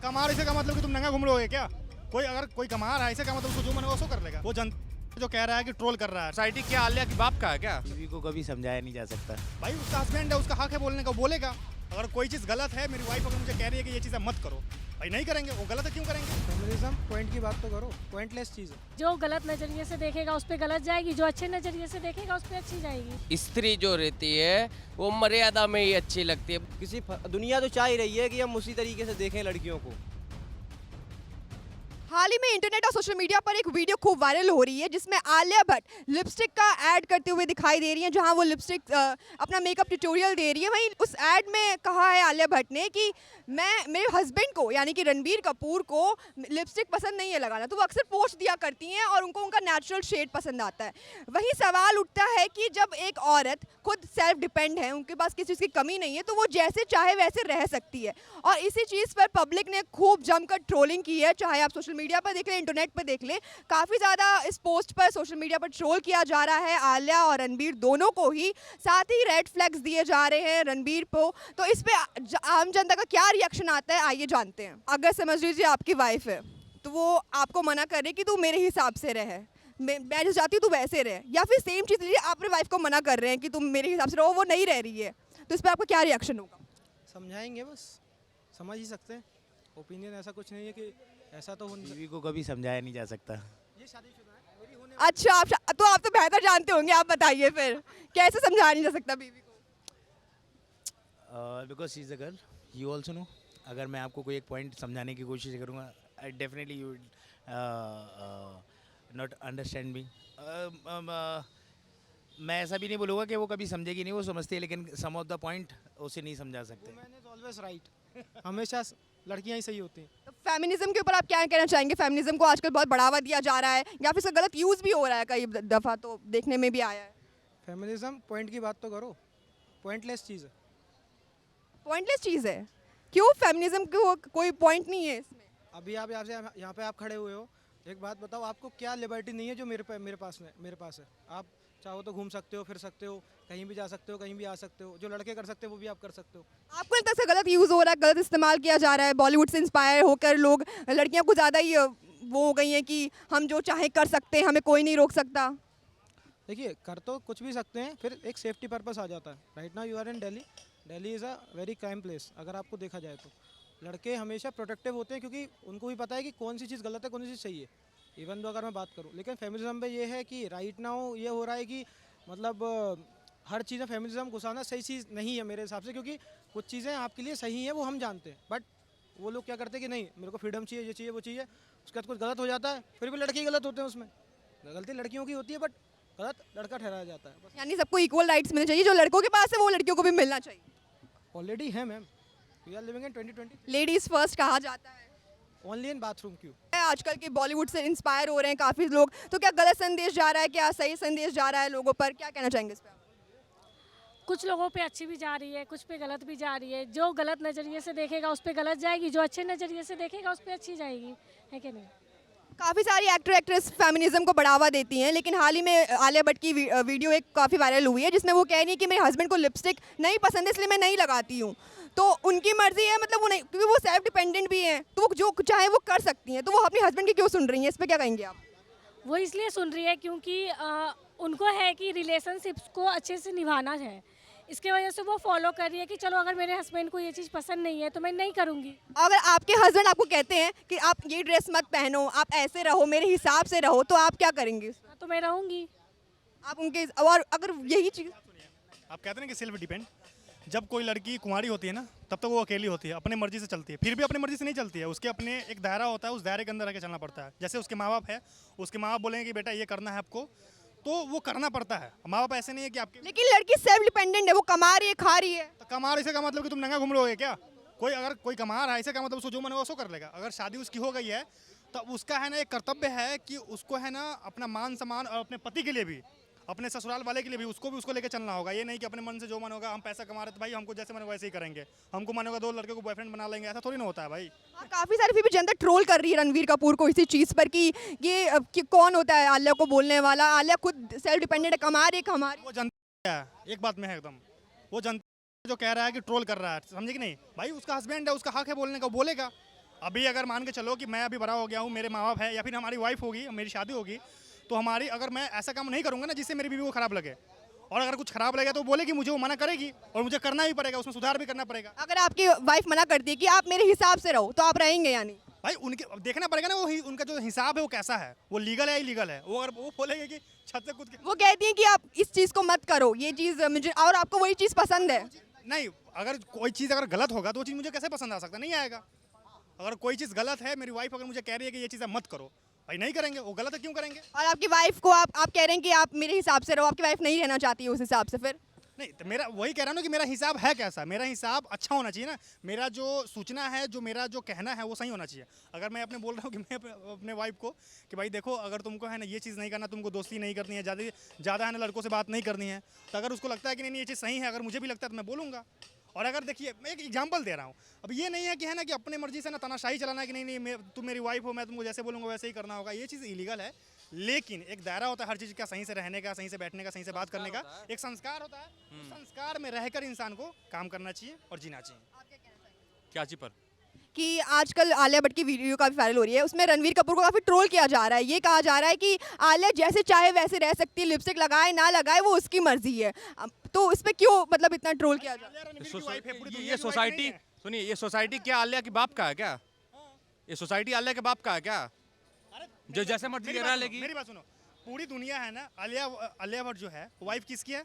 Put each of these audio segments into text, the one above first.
कमा रहे, इससे का मतलब कि तुम नंगा घूम रहे हो क्या? कोई अगर कोई कमा रहा है, इससे का मतलब उसको जो मन होगा उसको कर लेगा। वो जनता जो कह रहा है कि ट्रोल कर रहा है, सोसाइटी क्या आलिया की बाप का है क्या? बीवी को कभी समझाया नहीं जा सकता। भाई उसका हस्बैंड है, उसका हक है बोलने का, वो बोलेगा। अगर कोई चीज़ गलत है, मेरी वाइफ अगर मुझे कह रही है कि ये चीज़ मत करो, भाई नहीं करेंगे, वो गलत है क्यों करेंगे? फेमिनिज्म पॉइंट की बात तो करो, पॉइंटलेस चीज़ है। जो गलत नजरिए से देखेगा उस पे गलत जाएगी, जो अच्छे नजरिए से देखेगा उस पे अच्छी जाएगी। स्त्री जो रहती है वो मर्यादा में ही अच्छी लगती है। दुनिया तो चाह ही रही है कि हम उसी तरीके से देखें लड़कियों को। हाल ही में इंटरनेट और सोशल मीडिया पर एक वीडियो खूब वायरल हो रही है जिसमें आलिया भट्ट लिपस्टिक का ऐड करते हुए दिखाई दे रही हैं, जहां वो लिपस्टिक अपना मेकअप ट्यूटोरियल दे रही है। वहीं उस ऐड में कहा है आलिया भट्ट ने कि मैं मेरे हस्बैंड को यानी कि रणबीर कपूर को लिपस्टिक पसंद नहीं है लगाना, तो वो अक्सर पोस्ट दिया करती हैं और उनको उनका नेचुरल शेड पसंद आता है। वहीं सवाल उठता है कि जब एक औरत खुद सेल्फ डिपेंड है, उनके पास किसी चीज़ की कमी नहीं है, तो वो जैसे चाहे वैसे रह सकती है। और इसी चीज़ पर पब्लिक ने खूब जमकर ट्रोलिंग की है, चाहे आप सोशल मीडिया पर देख लें, इंटरनेट पर देख लें। काफ़ी ज़्यादा इस पोस्ट पर सोशल मीडिया पर ट्रोल किया जा रहा है आलिया और रणबीर दोनों को ही, साथ ही रेड फ्लैग्स दिए जा रहे हैं रणबीर को। तो इस पे आम जनता का क्या रिएक्शन आता है, आइए जानते हैं। अगर समझ लीजिए आपकी वाइफ है तो वो आपको मना करे कि तू मेरे हिसाब से रहे, मैं जो चाहती हूँ तू वैसे रहे, या फिर सेम चीज़ लीजिए आप अपनी वाइफ को मना कर रहे हैं कि तुम मेरे हिसाब से रहो, वो नहीं रह रही है, तो इस पर आपका क्या रिएक्शन होगा? समझाएंगे, बस समझ ही सकते हैं। ओपिनियन ऐसा कुछ नहीं है कि ऐसा तो हो नहीं बीवी को कभी समझाया नहीं जा सकता। ये शादीशुदा है, मेरी होने अच्छा, आप तो बेहतर जानते होंगे, आप बताइए फिर कैसे समझाया नहीं जा सकता बीवी को? Because she is a girl, you also know. अगर मैं आपको कोई एक पॉइंट समझाने की कोशिश करूँगा, definitely you not understand me. मैं ऐसा भी नहीं बोलूँगा कि वो कभी समझेगी नहीं, वो समझती है, लेकिन सम ऑफ द पॉइंट उसे नहीं समझा सकते। मैंने तो ऑलवेज राइट, हमेशा लड़कियां ही सही होती हैं। तो फेमिनिज्म के ऊपर आप क्या कहना चाहेंगे? फेमिनिज्म को आजकल बहुत बढ़ावा दिया जा रहा है या फिर इसका गलत यूज़ भी हो रहा है, कई दफ़ा तो देखने में भी आया है। फेमिनिज्म पॉइंट की बात तो करो, पॉइंटलेस चीज़ है। पॉइंटलेस चीज़ है क्यों? फेमिनिज्म को कोई पॉइंट नहीं है इसमें। अभी आप यहाँ पे आप खड़े हुए हो, एक बात बताओ, आपको क्या लिबर्टी नहीं है जो मेरे पास है? आप चाहो तो घूम सकते हो, फिर सकते हो, कहीं भी जा सकते हो, कहीं भी आ सकते हो। जो लड़के कर सकते हो वो भी आप कर सकते हो। आपको लगता है इसका गलत यूज़ हो रहा है, गलत इस्तेमाल किया जा रहा है? बॉलीवुड से इंस्पायर होकर लोग, लड़कियां को ज़्यादा ही वो हो गई हैं कि हम जो चाहे कर सकते हैं, हमें कोई नहीं रोक सकता। देखिए, कर तो कुछ भी सकते हैं, फिर एक सेफ्टी पर्पस आ जाता है। Right now you are in Delhi, Delhi is a very crime place. अगर आपको देखा जाए तो लड़के हमेशा प्रोटेक्टिव होते हैं, क्योंकि उनको भी पता है कि कौन सी चीज़ गलत है, कौन सी चीज़ सही है। इवन तो अगर मैं बात करूँ, लेकिन फेमिनिज्म पे ये है कि राइट नाउ ये हो रहा है कि मतलब हर चीज़ में फेमिनिज्म घुसाना सही चीज़ नहीं है मेरे हिसाब से, क्योंकि कुछ चीज़ें आपके लिए सही हैं वो हम जानते हैं, बट वो लोग क्या करते हैं कि नहीं, मेरे को फ्रीडम चाहिए, ये चाहिए, वो चाहिए। उसके बाद कुछ गलत हो जाता है, फिर भी लड़के ही गलत होते हैं, उसमें गलती लड़कियों की होती है, बट गलत लड़का ठहराया जाता है। बस यानी सबको इक्वल राइट्स मिलने चाहिए, जो लड़कों के पास है वो लड़कियों को भी मिलना चाहिए। ऑलरेडी है ma'am, we are living in 2020। Ladies first कहा जाता है। ओनली इन बाथरूम क्यों? आजकल के बॉलीवुड से इंस्पायर हो रहे हैं काफ़ी लोग, तो क्या गलत संदेश जा रहा है, क्या सही संदेश जा रहा है लोगों पर? क्या कहना चाहेंगे इस पर? कुछ लोगों पे अच्छी भी जा रही है, कुछ पे गलत भी जा रही है। जो गलत नजरिए से देखेगा उस पे गलत जाएगी, जो अच्छे नजरिए से देखेगा उस पे अच्छी जाएगी, है कि नहीं? काफ़ी सारी एक्टर एक्ट्रेस फेमिनिज्म को बढ़ावा देती हैं, लेकिन हाल ही में आलिया भट्ट की वीडियो एक काफ़ी वायरल हुई है जिसमें वो कह रही है कि मेरे हस्बैंड को लिपस्टिक नहीं पसंद है इसलिए मैं नहीं लगाती हूँ। तो उनकी मर्जी है, मतलब वो नहीं, क्योंकि वो सेल्फ डिपेंडेंट भी हैं, तो वो जो चाहे वो कर सकती हैं, तो वो अपने हस्बैंड की क्यों सुन रही हैं? इस पर क्या कहेंगे आप? वो इसलिए सुन रही है क्योंकि उनको है कि रिलेशनशिप्स को अच्छे से निभाना है, इसके वजह से वो फॉलो कर रही है कि चलो अगर मेरे हस्बैंड को ये चीज़ पसंद नहीं है तो मैं नहीं करूँगी। अगर आपके हस्बैंड आपको कहते हैं कि आप ये ड्रेस मत पहनो, आप ऐसे रहो, मेरे हिसाब से रहो, तो आप क्या करेंगे? तो मैं रहूँगी। आप उनके, और अगर यही चीज़, आप कहते हैं ना कि सेल्फ डिपेंड, जब कोई लड़की कुंवारी होती है ना, तब तक वो अकेली होती है, अपने मर्जी से चलती है, फिर भी अपनी मर्जी से नहीं चलती है, उसके अपने एक दायरा होता है, उस दायरे के अंदर रह के चलना पड़ता है। जैसे उसके माँ बाप है, उसके माँ बाप बोलेंगे कि बेटा ये करना है आपको, तो वो करना पड़ता है। माँ बाप ऐसे नहीं है कि आपके, लेकिन लड़की सेल्फ डिपेंडेंट है, वो कमा रही है, खा रही है। तो कमा रहे, इससे का मतलब कि तुम नंगा घूम रहे हो क्या? कोई अगर कोई कमा रहा है, इससे का मतलब उसको जो मन होगा उसको कर लेगा। अगर शादी उसकी हो गई है तो उसका है ना एक कर्तव्य है कि उसको है ना अपना मान सम्मान, और अपने पति के लिए भी, अपने ससुराल वाले के लिए भी उसको लेके चलना होगा। ये नहीं कि अपने मन से जो मन होगा, हम पैसा कमा रहे तो भाई हमको जैसे मन होगा वैसे ही करेंगे, हमको मन होगा 2 लड़के को बॉयफ्रेंड बना लेंगे, ऐसा थोड़ी ना होता है भाई। हाँ, काफ़ी सारी फिर भी जनता ट्रोल कर रही है रणवीर कपूर को इसी चीज़ पर कि ये कि कौन होता है आलिया को बोलने वाला? आलिया खुद सेल्फ डिपेंडेंट है, कमा रही है, वो जनता है, एक बात में है एकदम, वो जनता जो कह रहा है कि ट्रोल कर रहा है, समझे कि नहीं? भाई उसका हस्बैंड है, उसका हक है बोलने का, वो बोलेगा। अभी अगर मान के चलो कि मैं अभी बड़ा हो गया हूँ, मेरे माँ बाप है या फिर हमारी वाइफ होगी, मेरी शादी होगी, तो हमारी अगर मैं ऐसा काम नहीं करूँगा ना जिससे मेरी बीवी को खराब लगे, और अगर कुछ खराब लगेगा तो वो बोलेगी, मुझे वो मना करेगी और मुझे करना भी पड़ेगा, उसमें सुधार भी करना पड़ेगा। अगर आपकी वाइफ मना करती है कि आप मेरे हिसाब से रहो, तो आप रहेंगे यानी? भाई उनके देखना पड़ेगा ना, उनका जो हिसाब है वो कैसा है, वो लीगल है इलीगल है। वो अगर वो बोलेंगे कि छत से कूद के, वो कहती हैं कि आप इस चीज़ को मत करो, ये चीज़ मुझे, और आपको वही चीज़ पसंद है। नहीं, अगर कोई चीज़ अगर गलत होगा तो वो चीज़ मुझे कैसे पसंद आ सकता, नहीं आएगा। अगर कोई चीज़ गलत है, मेरी वाइफ अगर मुझे कह रही है कि ये चीज़ मत करो, भाई नहीं करेंगे, वो गलत है क्यों करेंगे। और आपकी वाइफ को आप कह रहे हैं कि आप मेरे हिसाब से रहो, आपकी वाइफ नहीं रहना चाहती है उस हिसाब से, फिर? नहीं तो मेरा वही कह रहा हूँ ना कि मेरा हिसाब है कैसा, मेरा हिसाब अच्छा होना चाहिए ना। मेरा जो सूचना है, जो मेरा जो कहना है वो सही होना चाहिए। अगर मैं अपने बोल रहा हूँ कि मैं अपने वाइफ को कि भाई देखो, अगर तुमको है ना ये चीज़ नहीं करना, तुमको दोस्ती नहीं करनी है, ज़्यादा है ना लड़कों से बात नहीं करनी है, तो अगर उसको लगता है कि नहीं ये चीज़ सही है, अगर मुझे भी लगता है तो मैं बोलूँगा। और अगर देखिए, मैं एक एग्जांपल दे रहा हूँ, अब ये नहीं है कि है ना कि अपने मर्जी से ना तानाशाही चलाना है कि नहीं तुम मेरी वाइफ हो, मैं तुमको जैसे बोलूँगा वैसे ही करना होगा, ये चीज़ इलीगल है। लेकिन एक दायरा होता है हर चीज़ का, सही से रहने का, सही से बैठने का, सही से बात करने का, एक संस्कार होता है। संस्कार में रहकर इंसान को काम करना चाहिए और जीना चाहिए। क्या चीज पर? कि आजकल आलिया भट्ट की वीडियो काफ़ी वायरल हो रही है, उसमें रणवीर कपूर को काफ़ी ट्रोल किया जा रहा है। ये कहा जा रहा है कि आलिया जैसे चाहे वैसे रह सकती है, लिपस्टिक लगाए ना लगाए वो उसकी मर्जी है। तो इस पे क्यों मतलब इतना ट्रोल किया जा रहा है? ये सोसाइटी, सुनिए, ये सोसाइटी क्या आलिया की बाप का है क्या? ये सोसाइटी आलिया के बाप का है क्या? जो जैसे मर्जी मेरी कह बात रहा सुनो, मेरी बात सुनो, पूरी दुनिया है ना, आलिया भट्ट जो है वाइफ किसकी है?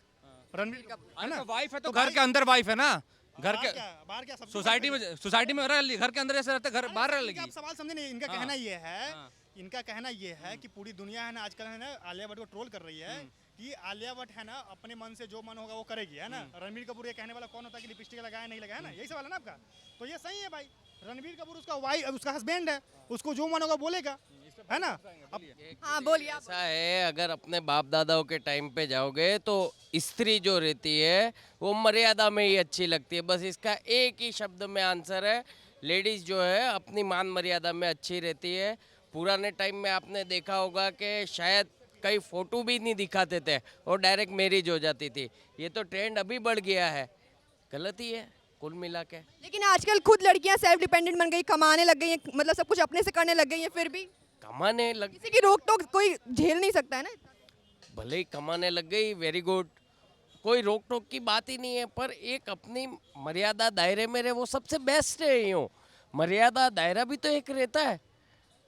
रणवीर कपूर, है ना? वाइफ है तो घर के अंदर वाइफ है ना, घर के बाहर क्या सब सोसाइटी में रह ली, घर के अंदर ऐसे रहते, घर बाहर रह लगी। आप सवाल समझे नहीं, इनका कहना ये है, इनका कहना ये है कि पूरी दुनिया है ना आजकल है ना आलिया भट्ट को ट्रोल कर रही है कि आलिया भट्ट है ना अपने मन से जो मन होगा वो करेगी, है ना। रणवीर कपूर ये कहने वाला कौन होता है कि लिपस्टिक लगाया नहीं लगाया, ना, यही सवाल है ना आपका। तो ये सही है भाई, रणवीर कपूर उसका वाइफ, उसका हस्बैंड है, उसको जो मन होगा बोलेगा, है ना। अब हाँ बोलिए आप। ऐसा है, अगर अपने बाप दादाओं के टाइम पे जाओगे तो स्त्री जो रहती है वो मर्यादा में ही अच्छी लगती है। बस इसका एक ही शब्द में आंसर है, लेडीज जो है अपनी मान मर्यादा में अच्छी रहती है। पुराने टाइम में आपने देखा होगा कि शायद कई फोटो भी नहीं दिखाते थे और डायरेक्ट मैरिज हो जाती थी। ये तो ट्रेंड अभी बढ़ गया है, गलत ही है कुल मिला के। लेकिन आजकल खुद लड़कियां सेल्फ डिपेंडेंट बन गई, कमाने लग गई हैं, मतलब सब कुछ अपने से करने लग गई हैं, फिर भी कमाने लग, किसी की रोक टोक कोई झेल नहीं सकता है ना। भले ही कमाने लग गई, वेरी गुड, कोई रोक टोक की बात ही नहीं है, पर एक अपनी मर्यादा दायरे में रहे वो सबसे बेस्ट है। यूँ मर्यादा दायरा भी तो एक रहता है,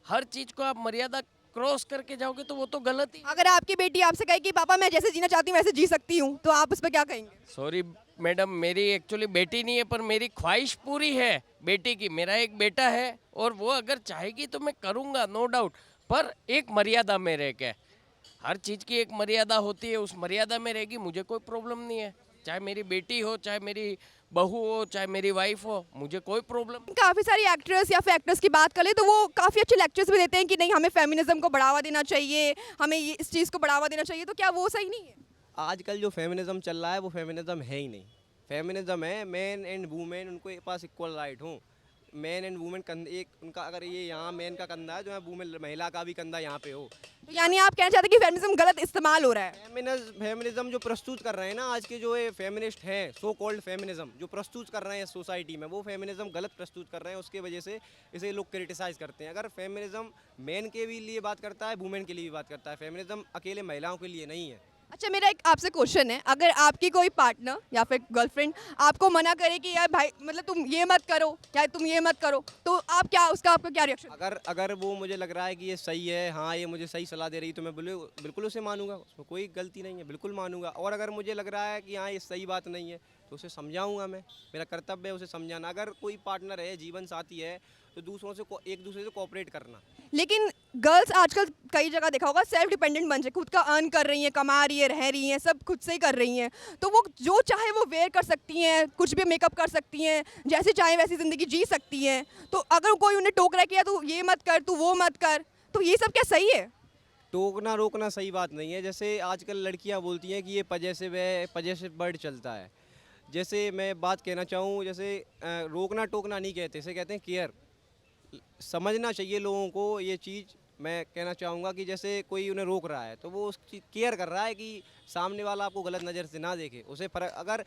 हर चीज को आप मर्यादा क्रॉस करके जाओगे तो वो तो गलत ही। अगर आपकी बेटी आपसे कहे कि पापा मैं जैसे जीना चाहती हूँ वैसे जी सकती हूँ, तो आप उस पर क्या कहेंगे? सॉरी मैडम, मेरी एक्चुअली बेटी नहीं है, पर मेरी ख्वाहिश पूरी है बेटी की। मेरा एक बेटा है और वो अगर चाहेगी तो मैं करूँगा, नो डाउट, पर एक मर्यादा में रह के। हर चीज़ की एक मर्यादा होती है, उस मर्यादा में रहेगी, मुझे कोई प्रॉब्लम नहीं है। चाहे मेरी बेटी हो, चाहे मेरी बहू हो, चाहे मेरी वाइफ हो, मुझे कोई प्रॉब्लम। काफ़ी सारी एक्ट्रेस या फिर एक्टर्स की बात करें तो वो काफ़ी अच्छे लेक्चर्स भी देते हैं कि नहीं हमें फेमिनिज्म को बढ़ावा देना चाहिए, हमें ये इस चीज़ को बढ़ावा देना चाहिए, तो क्या वो सही नहीं है? आजकल जो फेमिनिज्म चल रहा है वो फेमिनिज्म है ही नहीं। फेमिनिज्म है मैन एंड वुमेन उनको पास इक्वल राइट हो। मैन एंड वुमेन एक उनका, अगर ये यहाँ मैन का कंधा है जो है वुमेन महिला का भी कंधा यहाँ पे हो। तो यानी आप कहना चाहते हैं कि फेमिनिज्म गलत इस्तेमाल हो रहा है? फेमिनिज्म जो प्रस्तुत कर रहे हैं ना आज के जो ये फेमिनिस्ट हैं, सो कॉल्ड फेमिनिज्म जो प्रस्तुत कर रहे हैं सोसाइटी में, वो फेमिनिज्म गलत प्रस्तुत कर रहे हैं, उसके वजह से इसे लोग क्रिटिसाइज करते हैं। अगर फेमिनिज्म मैन के भी लिए बात करता है, वुमेन के लिए भी बात करता है, फेमिनिज्म अकेले महिलाओं के लिए नहीं है। अच्छा मेरा एक आपसे क्वेश्चन है, अगर आपकी कोई पार्टनर या फिर गर्लफ्रेंड आपको मना करे कि यार भाई मतलब तुम ये मत करो या तुम ये मत करो, तो आप क्या, उसका आपका क्या रिएक्शन? अगर वो मुझे लग रहा है कि ये सही है, हाँ ये मुझे सही सलाह दे रही, तो मैं बिल्कुल उसे मानूंगा, उसमें कोई गलती नहीं है, बिल्कुल मानूंगा। और अगर मुझे लग रहा है कि हाँ ये सही बात नहीं है तो उसे समझाऊंगा, मैं, मेरा कर्तव्य है उसे समझाना। अगर कोई पार्टनर है, जीवन साथी है, तो दूसरों से एक दूसरे से कोऑपरेट करना। लेकिन गर्ल्स आजकल कई जगह देखा होगा सेल्फ डिपेंडेंट बन जाए, खुद का अर्न कर रही हैं, कमा रही है, रह रही हैं, सब खुद से ही कर रही हैं, तो वो जो चाहे वो वेयर कर सकती हैं, कुछ भी मेकअप कर सकती हैं, जैसे चाहे वैसी ज़िंदगी जी सकती हैं। तो अगर कोई उन्हें टोक रहा है कि यार तू ये मत कर, तू वो मत कर, तो ये सब क्या सही है? टोकना रोकना सही बात नहीं है। जैसे आजकल लड़कियां बोलती हैं कि ये पजेसिव वर्ड चलता है। जैसे मैं बात कहना चाहूँ, जैसे रोकना टोकना नहीं कहते, इसे कहते हैं केयर। समझना चाहिए लोगों को ये चीज़, मैं कहना चाहूँगा कि जैसे कोई उन्हें रोक रहा है तो वो उसकी केयर कर रहा है कि सामने वाला आपको गलत नज़र से ना देखे, उसे फर्क अगर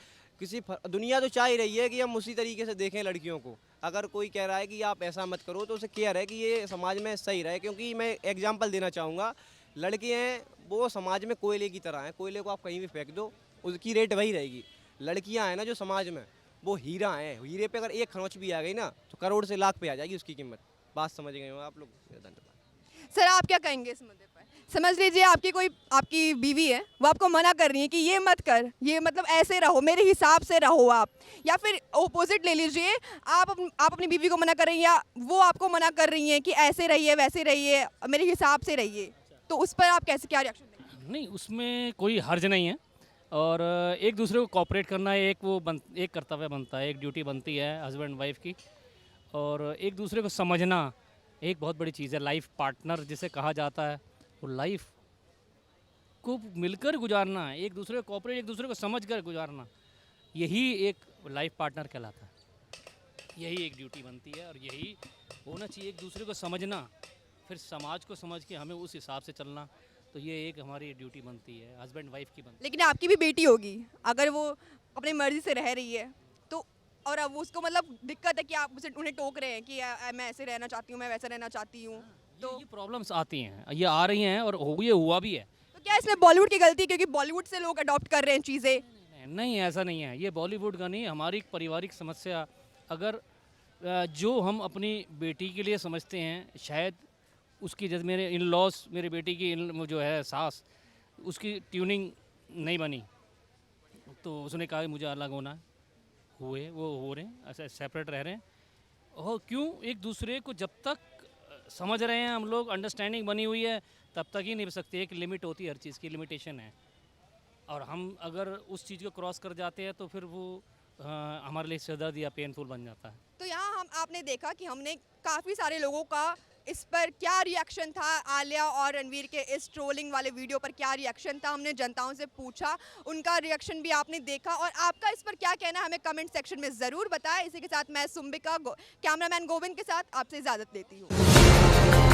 दुनिया तो चाह ही रही है कि हम उसी तरीके से देखें लड़कियों को। अगर कोई कह रहा है कि आप ऐसा मत करो तो उसे केयर है कि ये समाज में सही रहे। क्योंकि मैं एग्जांपल देना चाहूँगा, लड़के हैं वो समाज में कोयले की तरह हैं, कोयले को आप कहीं भी फेंक दो उसकी रेट वही रहेगी। लड़कियाँ हैं ना जो समाज में, वो हीरा हैं, हीरे पे अगर एक खरोंच भी आ गई ना तो करोड़ से लाख पे आ जाएगी उसकी कीमत। बात समझ गए हो आप लोग? धन्यवाद। सर आप क्या कहेंगे इस मुद्दे पर? समझ लीजिए आपकी बीवी है, वो आपको मना कर रही है कि ये मत कर, ये मतलब ऐसे रहो, मेरे हिसाब से रहो आप, या फिर ओपोजिट ले लीजिए, आप अपनी बीवी को मना कर रही हैं या वो आपको मना कर रही हैं कि ऐसे रहिए वैसे रहिए मेरे हिसाब से रहिए, तो उस पर आप कैसे क्या रिएक्शन देंगे? नहीं, उसमें कोई हर्ज नहीं है और एक दूसरे को कोऑपरेट करना एक कर्तव्य बनता है, एक ड्यूटी बनती है हस्बैंड वाइफ की, और एक दूसरे को समझना एक बहुत बड़ी चीज़ है। लाइफ पार्टनर जिसे कहा जाता है, वो लाइफ को मिलकर गुजारना, एक दूसरे को कोऑपरेट, एक दूसरे को समझ कर गुजारना, यही एक लाइफ पार्टनर कहलाता है। यही एक ड्यूटी बनती है और यही होना चाहिए, एक दूसरे को समझना, फिर समाज को समझ के हमें उस हिसाब से चलना, तो ये एक हमारी ड्यूटी बनती है, हस्बैंड वाइफ की बनती है। लेकिन आपकी भी बेटी होगी, अगर वो अपनी मर्जी से रह रही है तो, और अब उसको मतलब दिक्कत है कि आप उन्हें टोक रहे हैं कि मैं ऐसे रहना चाहती हूँ, मैं वैसे रहना चाहती हूँ, तो ये प्रॉब्लम्स आती हैं, ये आ रही हैं और ये हुआ भी है। तो क्या इसमें बॉलीवुड की गलती, क्योंकि बॉलीवुड से लोग अडॉप्ट कर रहे हैं चीज़ें? नहीं, ऐसा नहीं है, ये बॉलीवुड का नहीं, हमारी पारिवारिक समस्या। अगर जो हम अपनी बेटी के लिए समझते हैं, शायद उसकी जैसे मेरे इन लॉस, मेरी बेटी की जो है सास, उसकी ट्यूनिंग नहीं बनी तो उसने कहा कि मुझे अलग होना है, वो हो रहे हैं, ऐसे सेपरेट रह रहे हैं। और क्यों? एक दूसरे को जब तक समझ रहे हैं हम लोग, अंडरस्टैंडिंग बनी हुई है, तब तक ही निभ सकते। एक लिमिट होती है, हर चीज़ की लिमिटेशन है, और हम अगर उस चीज़ को क्रॉस कर जाते हैं तो फिर वो हमारे लिए सिरदर्द या पेनफुल बन जाता है। तो यहाँ आपने देखा कि हमने काफ़ी सारे लोगों का इस पर क्या रिएक्शन था, आलिया और रणवीर के इस ट्रोलिंग वाले वीडियो पर क्या रिएक्शन था, हमने जनताओं से पूछा, उनका रिएक्शन भी आपने देखा, और आपका इस पर क्या कहना है हमें कमेंट सेक्शन में ज़रूर बताएं। इसी के साथ मैं सुम्बिका कैमरामैन गोविंद के साथ आपसे इजाज़त लेती हूँ।